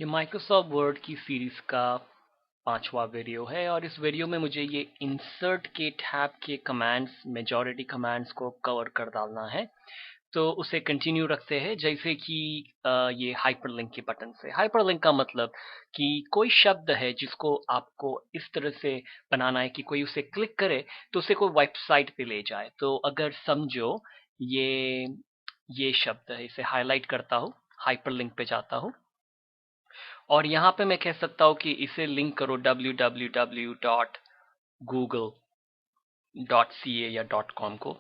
ये Microsoft word की series का 5वां वीडियो है और इस वीडियो में मुझे ये इंसर्ट के टैब के कमांड्स मेजॉरिटी कमांड्स को कवर कर डालना है। तो उसे कंटिन्यू रखते हैं जैसे कि ये हाइपरलिंक के बटन से। हाइपरलिंक का मतलब कि कोई शब्द है जिसको आपको इस तरह से बनाना है कि कोई उसे क्लिक करे तो उसे कोई वेबसाइट पे ले जाए। तो अगर समझो ये शब्द है, इसे हाईलाइट करता हूँ, हाइपरलिंक पे जाता हूँ और यहाँ पे मैं कह सकता हूँ कि इसे लिंक करो www.google.ca या .com को।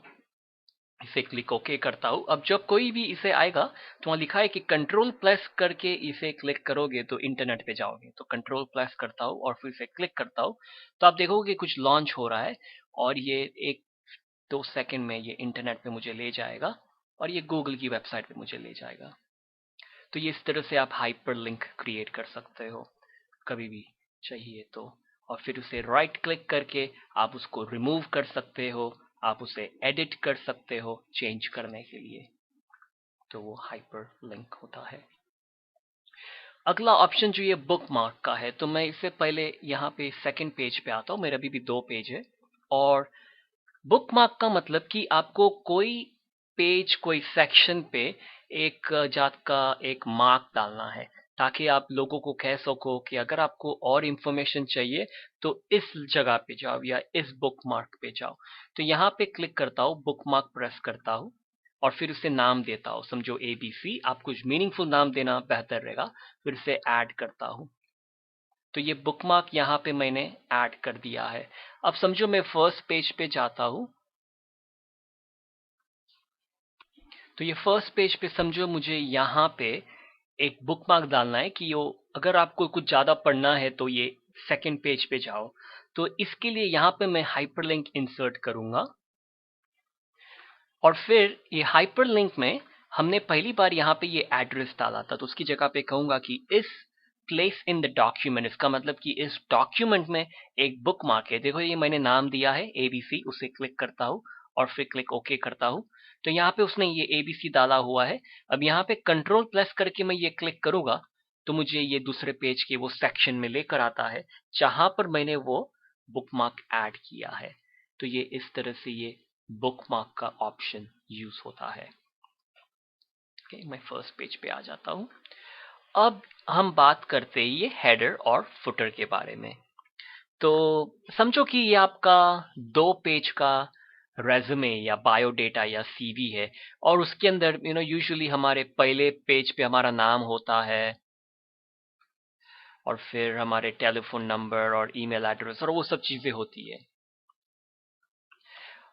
इसे क्लिक ओके करता हूँ। अब जब कोई भी इसे आएगा तो वहाँ लिखा है कि कंट्रोल प्लस करके इसे क्लिक करोगे तो इंटरनेट पे जाओगे। तो कंट्रोल प्लस करता हूँ और फिर इसे क्लिक करता हूँ तो आप देखोगे कुछ लॉन्च हो रहा है और ये 1-2 सेकंड में ये इंटरनेट पे मुझे ले जाएगा और ये गूगल की वेबसाइट पे मुझे ले जाएगा। तो ये इस तरह से आप हाइपर लिंक क्रिएट कर सकते हो कभी भी चाहिए तो। और फिर उसे राइट क्लिक करके आप उसको रिमूव कर सकते हो, आप उसे एडिट कर सकते हो चेंज करने के लिए। तो वो हाइपर लिंक होता है। अगला ऑप्शन जो ये बुक मार्क का है, तो मैं इससे पहले यहाँ पे सेकंड पेज पे आता हूँ। मेरा अभी भी 2 पेज है। और बुक मार्क का मतलब कि आपको कोई पेज, कोई सेक्शन पे एक जात का एक मार्क डालना है ताकि आप लोगों को कह सको कि अगर आपको और इंफॉर्मेशन चाहिए तो इस जगह पे जाओ या इस बुक मार्क पे जाओ। तो यहाँ पे क्लिक करता हूँ, बुक मार्क प्रेस करता हूँ और फिर उसे नाम देता हूँ। समझो ABC, आप कुछ मीनिंगफुल नाम देना बेहतर रहेगा। फिर से ऐड करता हूँ। तो ये बुकमार्क यहाँ पे मैंने ऐड कर दिया है। अब समझो मैं फर्स्ट पेज पे जाता हूँ। तो ये फर्स्ट पेज पे समझो मुझे यहाँ पे एक बुकमार्क डालना है कि अगर आपको कुछ ज़्यादा पढ़ना है तो ये सेकंड पेज पे जाओ। तो इसके लिए यहाँ पे मैं हाइपरलिंक इंसर्ट करूंगा और फिर ये हाइपरलिंक में हमने पहली बार यहाँ पे ये एड्रेस डाला था, तो उसकी जगह पे कहूंगा कि इस प्लेस इन द डॉक्यूमेंट, इसका मतलब कि इस डॉक्यूमेंट में एक बुक मार्क है। देखो ये मैंने नाम दिया है ABC, उसे क्लिक करता हूँ और फिर क्लिक ओके करता हूँ। तो यहाँ पे उसने ये ABC डाला हुआ है। अब यहाँ पे कंट्रोल प्लस करके मैं ये क्लिक करूंगा तो मुझे ये दूसरे पेज के वो सेक्शन में लेकर आता है जहां पर मैंने वो बुक मार्क ऐड किया है। तो ये इस तरह से ये बुकमार्क का ऑप्शन यूज होता है। मैं फर्स्ट पेज पे आ जाता हूं। अब हम बात करते हैं ये हेडर और फुटर के बारे में। तो समझो कि ये आपका 2 पेज का रेज्यूमे या बायोडेटा या CV है और उसके अंदर यूजुअली हमारे पहले पेज पे हमारा नाम होता है और फिर हमारे टेलीफोन नंबर और ईमेल एड्रेस और वो सब चीजें होती है।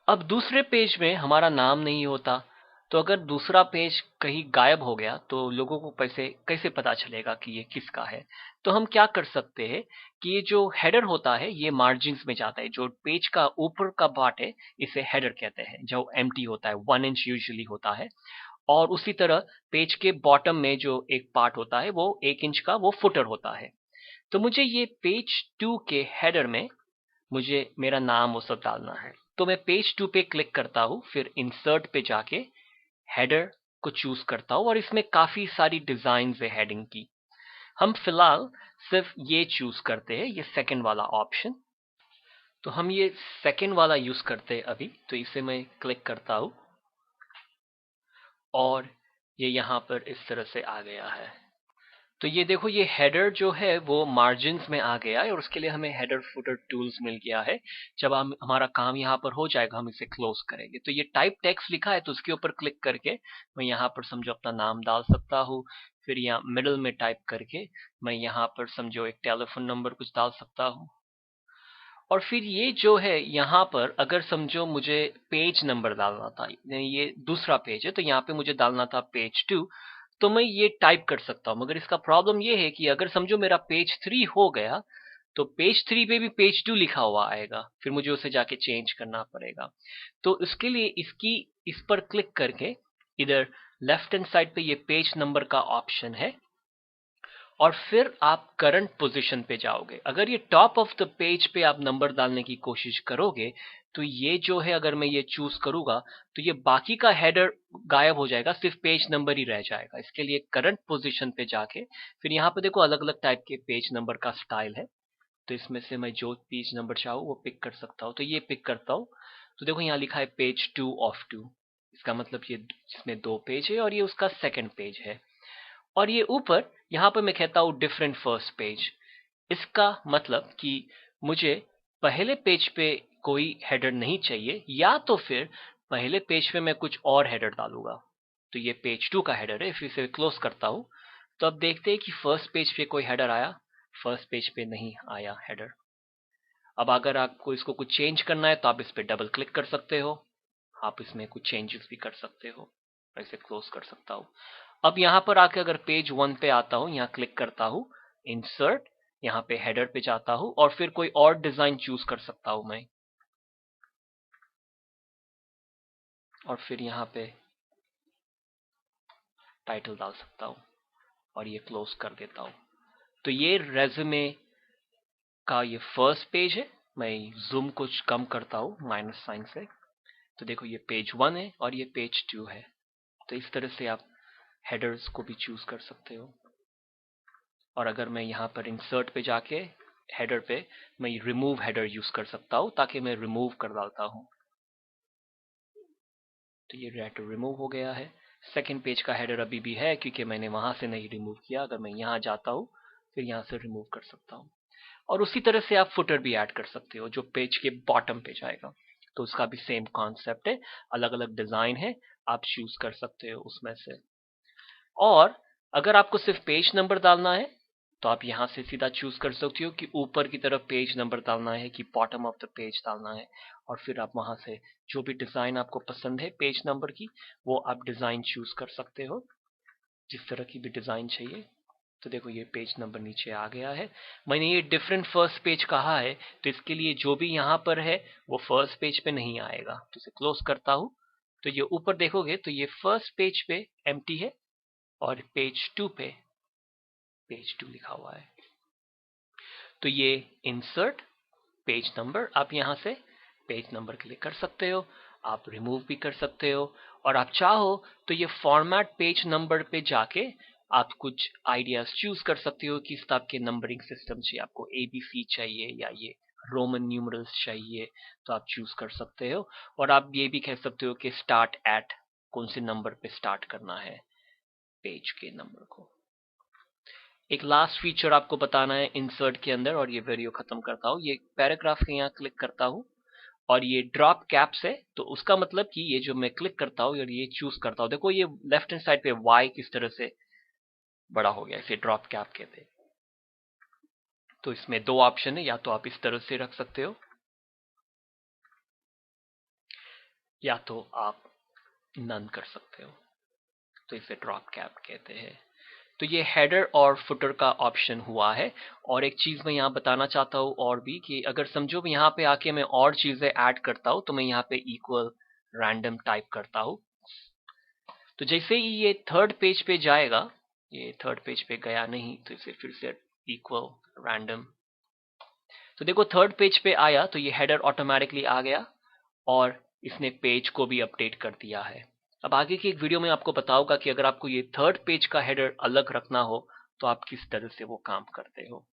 अब दूसरे पेज में हमारा नाम नहीं होता। तो अगर दूसरा पेज कहीं गायब हो गया तो लोगों को कैसे पता चलेगा कि ये किसका है। तो हम क्या कर सकते हैं कि ये जो हेडर होता है ये मार्जिन्स में जाता है। जो पेज का ऊपर का पार्ट है इसे हेडर कहते हैं, जो एम्प्टी होता है, 1 इंच यूजुअली होता है। और उसी तरह पेज के बॉटम में जो एक पार्ट होता है वो 1 इंच का, वो फुटर होता है। तो मुझे ये पेज 2 के हेडर में मुझे मेरा नाम वो सब डालना है। तो मैं पेज 2 पे क्लिक करता हूँ, फिर इंसर्ट पे जाके हेडर को चूज करता हूँ और इसमें काफी सारी डिजाइन है हेडिंग की। हम फिलहाल सिर्फ ये चूज करते हैं, ये सेकंड वाला ऑप्शन। तो हम ये सेकंड वाला यूज करते हैं अभी। तो इसे मैं क्लिक करता हूँ और ये यहाँ पर इस तरह से आ गया है। तो ये देखो, ये हेडर जो है वो मार्जिन्स में आ गया है और उसके लिए हमें हेडर फुटर टूल्स मिल गया है। जब हम हमारा काम यहाँ पर हो जाएगा हम इसे क्लोज करेंगे। तो ये टाइप टेक्स्ट लिखा है तो उसके ऊपर क्लिक करके मैं यहाँ पर समझो अपना नाम डाल सकता हूँ। फिर यहाँ मिडिल में टाइप करके मैं यहाँ पर समझो एक टेलीफोन नंबर कुछ डाल सकता हूँ। और फिर ये जो है यहाँ पर अगर समझो मुझे पेज नंबर डालना था, ये दूसरा पेज है तो यहाँ पे मुझे डालना था पेज 2, तो मैं ये टाइप कर सकता हूँ। मगर इसका प्रॉब्लम ये है कि अगर समझो मेरा पेज 3 हो गया तो पेज 3 पे भी पेज 2 लिखा हुआ आएगा, फिर मुझे उसे जाके चेंज करना पड़ेगा। तो इसके लिए इस पर क्लिक करके इधर लेफ्ट हैंड साइड पे ये पेज नंबर का ऑप्शन है और फिर आप करंट पोजीशन पे जाओगे। अगर ये टॉप ऑफ द पेज पे आप नंबर डालने की कोशिश करोगे तो ये जो है अगर मैं ये चूज करूंगा तो ये बाकी का हेडर गायब हो जाएगा, सिर्फ पेज नंबर ही रह जाएगा। इसके लिए करंट पोजीशन पे जाके फिर यहाँ पे देखो अलग अलग टाइप के पेज नंबर का स्टाइल है, तो इसमें से मैं जो पेज नंबर चाहूँ वो पिक कर सकता हूँ। तो ये पिक करता हूँ, तो देखो यहाँ लिखा है पेज 2 ऑफ 2, इसका मतलब ये जिसमें 2 पेज है और ये उसका सेकंड पेज है। और ये ऊपर यहाँ पर मैं कहता हूँ डिफरेंट फर्स्ट पेज, इसका मतलब कि मुझे पहले पेज पे कोई हेडर नहीं चाहिए, या तो फिर पहले पेज पे मैं कुछ और हेडर डालूंगा। तो ये पेज 2 का हेडर है, फिर से क्लोज करता हूँ तो अब देखते हैं कि फर्स्ट पेज पे कोई हेडर आया, फर्स्ट पेज पे नहीं आया हेडर। अब अगर आपको इसको कुछ चेंज करना है तो आप इस पर डबल क्लिक कर सकते हो, आप इसमें कुछ चेंजेस भी कर सकते हो। ऐसे क्लोज कर सकता हूँ। अब यहाँ पर आके अगर पेज 1 पे आता हूँ, यहाँ क्लिक करता हूँ, इंसर्ट, यहाँ पे हेडर पे जाता हूँ और फिर कोई और डिजाइन चूज कर सकता हूँ मैं, और फिर यहाँ पे टाइटल डाल सकता हूँ और ये क्लोज कर देता हूँ। तो ये रेज्यूमे का ये फर्स्ट पेज है। मैं जूम कुछ कम करता हूँ माइनस साइन से, तो देखो ये पेज 1 है और ये पेज 2 है। तो इस तरह से आप हेडर्स को भी चूज कर सकते हो। और अगर मैं यहाँ पर इंसर्ट पे जाके हेडर पे मैं रिमूव हेडर यूज कर सकता हूँ, ताकि मैं रिमूव कर डालता हूँ। तो ये हेडर रिमूव हो गया है। सेकंड पेज का हेडर अभी भी है क्योंकि मैंने वहां से नहीं रिमूव किया। अगर मैं यहाँ जाता हूँ फिर यहाँ से रिमूव कर सकता हूँ। और उसी तरह से आप फुटर भी ऐड कर सकते हो जो पेज के बॉटम पे जाएगा, तो उसका भी सेम कॉन्सेप्ट है, अलग अलग डिजाइन है, आप चूज कर सकते हो उसमें से। और अगर आपको सिर्फ पेज नंबर डालना है तो आप यहाँ से सीधा चूज कर सकते हो कि ऊपर की तरफ पेज नंबर डालना है कि बॉटम ऑफ द पेज डालना है, और फिर आप वहां से जो भी डिजाइन आपको पसंद है पेज नंबर की वो आप डिजाइन चूज कर सकते हो, जिस तरह की भी डिजाइन चाहिए। तो देखो ये पेज नंबर नीचे आ गया है। मैंने ये डिफरेंट फर्स्ट पेज कहा है, तो इसके लिए जो भी यहाँ पर है वो फर्स्ट पेज पे नहीं आएगा। तो इसे क्लोज करता हूँ, तो ये ऊपर देखोगे तो ये फर्स्ट पेज पे एम्प्टी है और पेज 2 पे पेज 2 लिखा हुआ है। तो ये इंसर्ट पेज नंबर, आप यहाँ से पेज नंबर क्लिक कर सकते हो, आप रिमूव भी कर सकते हो। और आप चाहो तो ये फॉर्मेट पेज नंबर पे जाके आप कुछ आइडियाज चूज कर सकते हो कि इस टाइप के नंबरिंग सिस्टम चाहिए आपको, ABC चाहिए या ये रोमन न्यूमरल्स चाहिए, तो आप चूज कर सकते हो। और आप ये भी कह सकते हो कि स्टार्ट एट, कौन से नंबर पे स्टार्ट करना है पेज के नंबर को। एक लास्ट फीचर आपको बताना है इंसर्ट के अंदर और ये वीडियो खत्म करता हूँ। ये पैराग्राफ के यहाँ क्लिक करता हूँ और ये ड्रॉप कैप्स है, तो उसका मतलब कि ये जो मैं क्लिक करता हूँ और ये चूज करता हूँ, देखो ये लेफ्ट हैंड साइड पे वाई किस तरह से बड़ा हो गया, इसे ड्रॉप कैप कहते हैं। तो इसमें दो ऑप्शन है, या तो आप इस तरह से रख सकते हो या तो आप नन कर सकते हो, तो इसे ड्रॉप कैप कहते हैं। तो ये हेडर और फुटर का ऑप्शन हुआ है। और एक चीज मैं यहाँ बताना चाहता हूँ और भी, कि अगर समझो यहाँ पे आके मैं और चीजें ऐड करता हूँ, तो मैं यहाँ पे इक्वल रैंडम टाइप करता हूँ। तो जैसे ही ये थर्ड पेज पे जाएगा, ये थर्ड पेज पे गया नहीं, तो इसे फिर से इक्वल रैंडम, तो देखो थर्ड पेज पे आया तो ये हेडर ऑटोमेटिकली आ गया और इसने पेज को भी अपडेट कर दिया है। अब आगे की एक वीडियो में आपको बताऊंगा कि अगर आपको ये थर्ड पेज का हेडर अलग रखना हो तो आप किस तरह से वो काम करते हो।